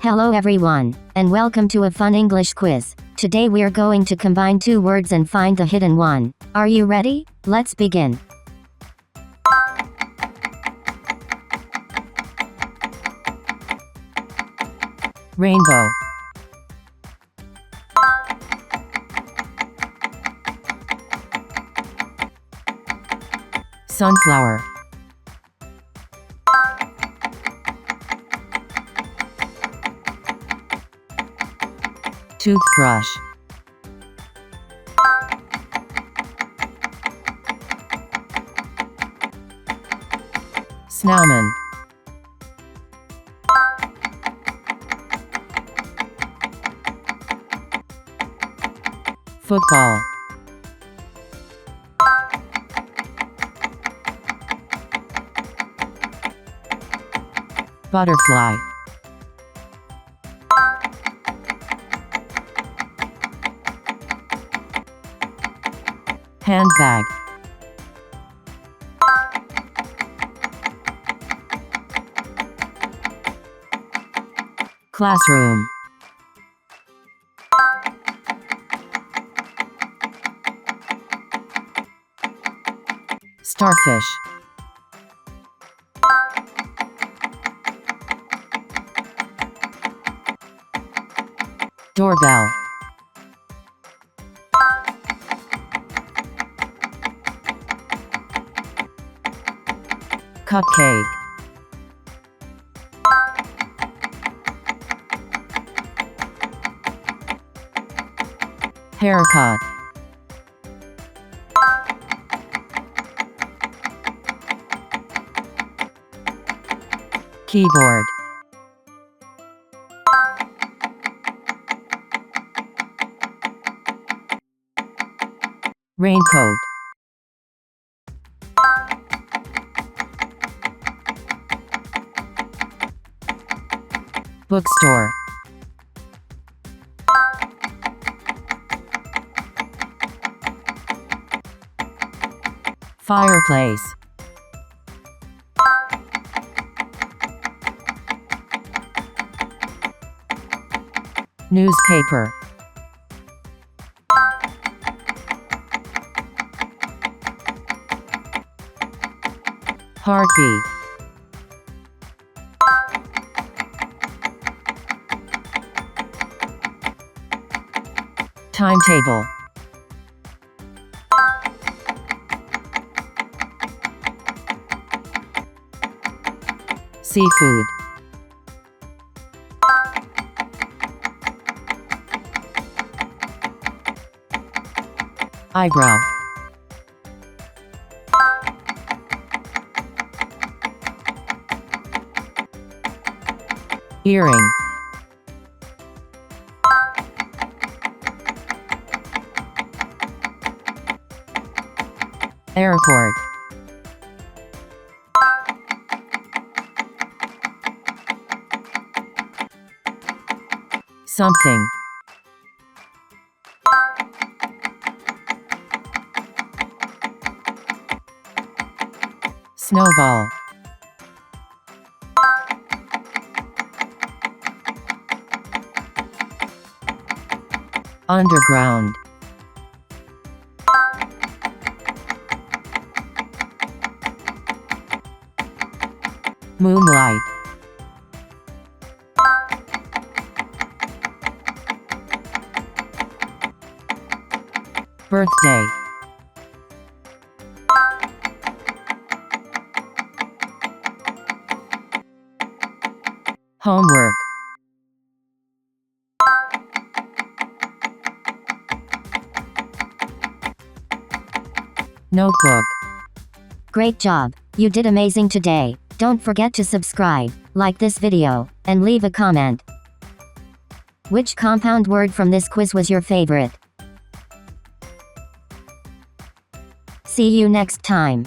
Hello everyone, and welcome to a fun English quiz. Today we're going to combine two words and find the hidden one. Are you ready? Let's begin. Rainbow. Sunflower. Toothbrush. Snowman. Football. Butterfly. Handbag. Classroom. Starfish. Doorbell. Cupcake. Haircut. Keyboard. Raincoat. Bookstore. Fireplace. Newspaper. Heartbeat. Timetable. Seafood. Eyebrow. Earring. Airport. Something. Snowball. Underground. Moonlight. Birthday. Homework. Notebook. Great job, you did amazing today. Don't forget to subscribe, like this video, and leave a comment. Which compound word from this quiz was your favorite? See you next time.